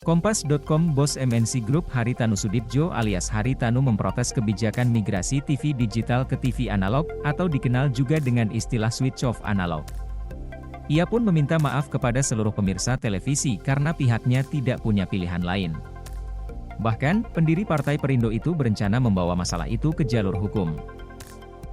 Kompas.com. Bos MNC Group Haritanu Sudibjo alias Haritanu memprotes kebijakan migrasi TV digital ke TV analog, atau dikenal juga dengan istilah switch off analog. Ia pun meminta maaf kepada seluruh pemirsa televisi karena pihaknya tidak punya pilihan lain. Bahkan, pendiri Partai Perindo itu berencana membawa masalah itu ke jalur hukum.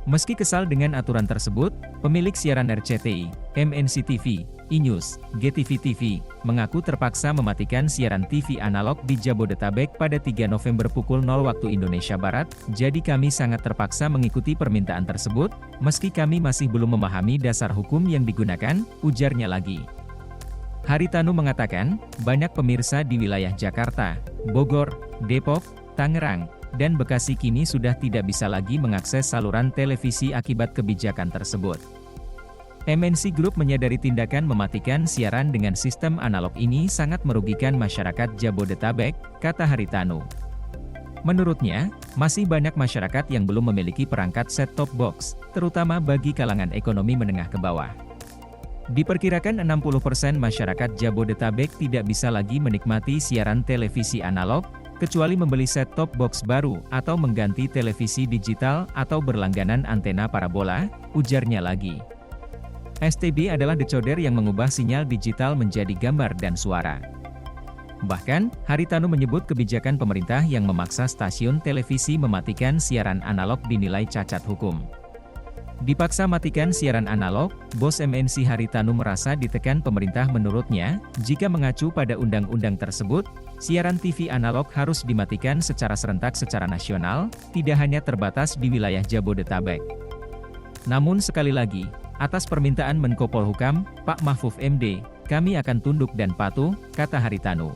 Meski kesal dengan aturan tersebut, pemilik siaran RCTI, MNC TV, iNews, GTV TV, mengaku terpaksa mematikan siaran TV analog di Jabodetabek pada 3 November pukul 0 waktu Indonesia Barat. Jadi kami sangat terpaksa mengikuti permintaan tersebut, meski kami masih belum memahami dasar hukum yang digunakan, ujarnya lagi. Haritanu mengatakan, banyak pemirsa di wilayah Jakarta, Bogor, Depok, Tangerang, dan Bekasi kini sudah tidak bisa lagi mengakses saluran televisi akibat kebijakan tersebut. MNC Group menyadari tindakan mematikan siaran dengan sistem analog ini sangat merugikan masyarakat Jabodetabek, kata Haritanu. Menurutnya, masih banyak masyarakat yang belum memiliki perangkat set-top box, terutama bagi kalangan ekonomi menengah ke bawah. Diperkirakan 60% masyarakat Jabodetabek tidak bisa lagi menikmati siaran televisi analog, kecuali membeli set-top box baru, atau mengganti televisi digital, atau berlangganan antena parabola, ujarnya lagi. STB adalah decoder yang mengubah sinyal digital menjadi gambar dan suara. Bahkan, Haritanu menyebut kebijakan pemerintah yang memaksa stasiun televisi mematikan siaran analog dinilai cacat hukum. Dipaksa matikan siaran analog, bos MNC Haritanu merasa ditekan pemerintah. Menurutnya, jika mengacu pada undang-undang tersebut, siaran TV analog harus dimatikan secara serentak secara nasional, tidak hanya terbatas di wilayah Jabodetabek. Namun sekali lagi, atas permintaan Menko Polhukam, Pak Mahfud MD, kami akan tunduk dan patuh, kata Haritanu.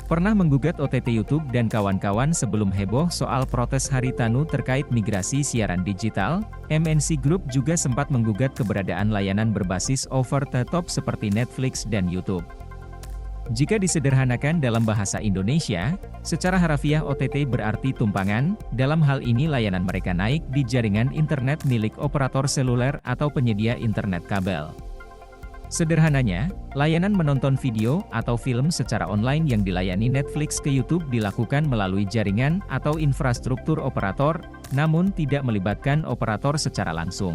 Pernah menggugat OTT YouTube dan kawan-kawan sebelum heboh soal protes Haritanu terkait migrasi siaran digital, MNC Group juga sempat menggugat keberadaan layanan berbasis over the top seperti Netflix dan YouTube. Jika disederhanakan dalam bahasa Indonesia, secara harafiah OTT berarti tumpangan, dalam hal ini layanan mereka naik di jaringan internet milik operator seluler atau penyedia internet kabel. Sederhananya, layanan menonton video atau film secara online yang dilayani Netflix ke YouTube dilakukan melalui jaringan atau infrastruktur operator, namun tidak melibatkan operator secara langsung.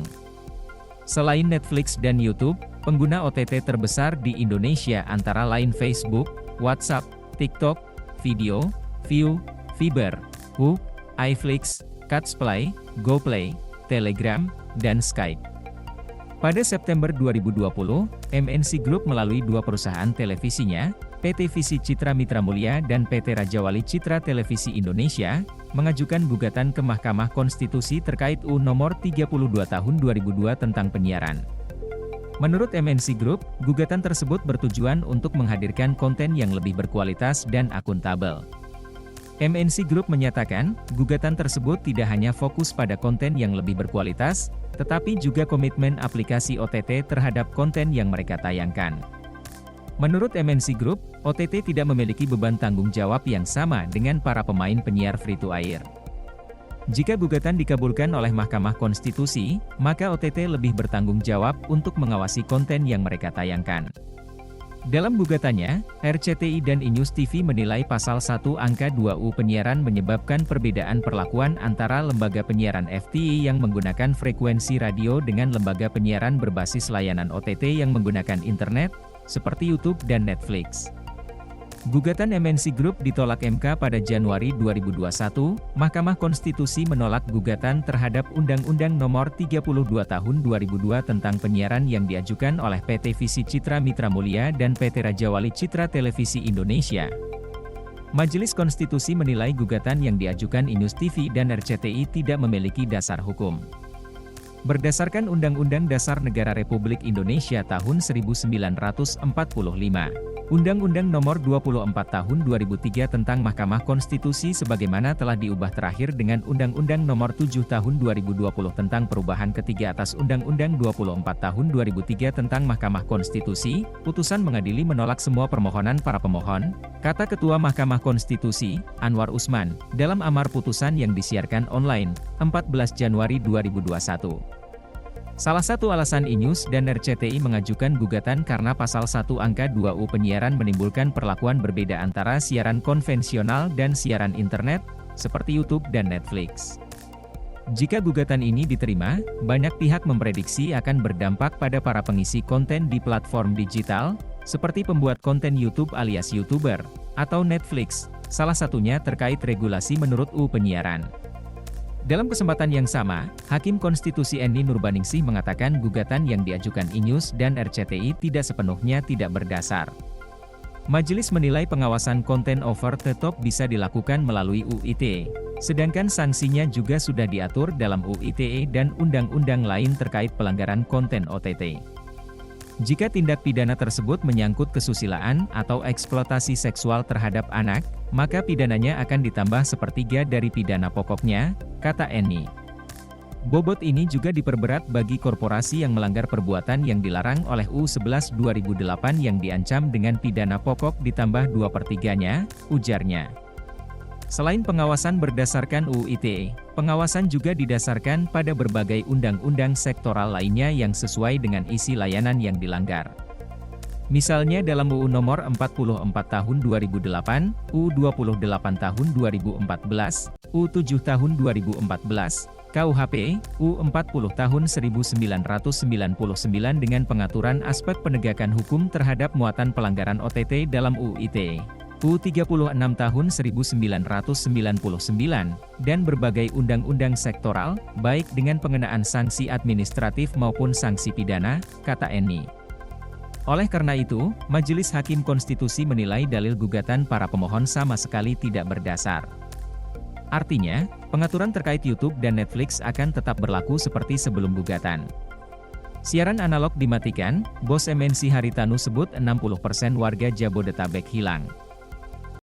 Selain Netflix dan YouTube, pengguna OTT terbesar di Indonesia antara lain Facebook, WhatsApp, TikTok, Video, View, Viber, Hook, iFlix, Catchplay, GoPlay, Telegram, dan Skype. Pada September 2020, MNC Group melalui dua perusahaan televisinya, PT Visi Citra Mitra Mulia dan PT Raja Wali Citra Televisi Indonesia, mengajukan gugatan ke Mahkamah Konstitusi terkait UU Nomor 32 Tahun 2002 tentang penyiaran. Menurut MNC Group, gugatan tersebut bertujuan untuk menghadirkan konten yang lebih berkualitas dan akuntabel. MNC Group menyatakan, gugatan tersebut tidak hanya fokus pada konten yang lebih berkualitas, tetapi juga komitmen aplikasi OTT terhadap konten yang mereka tayangkan. Menurut MNC Group, OTT tidak memiliki beban tanggung jawab yang sama dengan para pemain penyiar free-to-air. Jika gugatan dikabulkan oleh Mahkamah Konstitusi, maka OTT lebih bertanggung jawab untuk mengawasi konten yang mereka tayangkan. Dalam gugatannya, RCTI dan iNews TV menilai pasal 1 angka 2 UU penyiaran menyebabkan perbedaan perlakuan antara lembaga penyiaran FTI yang menggunakan frekuensi radio dengan lembaga penyiaran berbasis layanan OTT yang menggunakan internet, seperti YouTube dan Netflix. Gugatan MNC Group ditolak MK pada Januari 2021, Mahkamah Konstitusi menolak gugatan terhadap Undang-Undang Nomor 32 Tahun 2002 tentang penyiaran yang diajukan oleh PT Visi Citra Mitra Mulia dan PT Raja Wali Citra Televisi Indonesia. Majelis Konstitusi menilai gugatan yang diajukan iNews TV dan RCTI tidak memiliki dasar hukum. Berdasarkan Undang-Undang Dasar Negara Republik Indonesia tahun 1945, Undang-Undang Nomor 24 Tahun 2003 tentang Mahkamah Konstitusi sebagaimana telah diubah terakhir dengan Undang-Undang Nomor 7 Tahun 2020 tentang perubahan ketiga atas Undang-Undang 24 Tahun 2003 tentang Mahkamah Konstitusi, putusan mengadili menolak semua permohonan para pemohon, kata Ketua Mahkamah Konstitusi, Anwar Usman, dalam amar putusan yang disiarkan online, 14 Januari 2021. Salah satu alasan iNews dan RCTI mengajukan gugatan karena pasal 1 angka 2 UU penyiaran menimbulkan perlakuan berbeda antara siaran konvensional dan siaran internet, seperti YouTube dan Netflix. Jika gugatan ini diterima, banyak pihak memprediksi akan berdampak pada para pengisi konten di platform digital, seperti pembuat konten YouTube alias YouTuber, atau Netflix, salah satunya terkait regulasi menurut UU penyiaran. Dalam kesempatan yang sama, Hakim Konstitusi Eni Nurbaningsih mengatakan gugatan yang diajukan iNews dan RCTI tidak sepenuhnya tidak berdasar. Majelis menilai pengawasan konten over the top bisa dilakukan melalui UU ITE, sedangkan sanksinya juga sudah diatur dalam UU ITE dan undang-undang lain terkait pelanggaran konten OTT. Jika tindak pidana tersebut menyangkut kesusilaan atau eksploitasi seksual terhadap anak, maka pidananya akan ditambah sepertiga dari pidana pokoknya, kata Eni. Bobot ini juga diperberat bagi korporasi yang melanggar perbuatan yang dilarang oleh UU 11 2008 yang diancam dengan pidana pokok ditambah 2/3-nya, ujarnya. Selain pengawasan berdasarkan UU ITE, pengawasan juga didasarkan pada berbagai undang-undang sektoral lainnya yang sesuai dengan isi layanan yang dilanggar. Misalnya dalam UU Nomor 44 Tahun 2008, UU 28 Tahun 2014, UU 7 Tahun 2014, KUHP, UU 40 Tahun 1999 dengan pengaturan aspek penegakan hukum terhadap muatan pelanggaran OTT dalam UU ITE. UU 36 Tahun 1999, dan berbagai undang-undang sektoral, baik dengan pengenaan sanksi administratif maupun sanksi pidana, kata Eni. Oleh karena itu, Majelis Hakim Konstitusi menilai dalil gugatan para pemohon sama sekali tidak berdasar. Artinya, pengaturan terkait YouTube dan Netflix akan tetap berlaku seperti sebelum gugatan. Siaran analog dimatikan, Bos MNC Haritanu sebut 60% warga Jabodetabek hilang.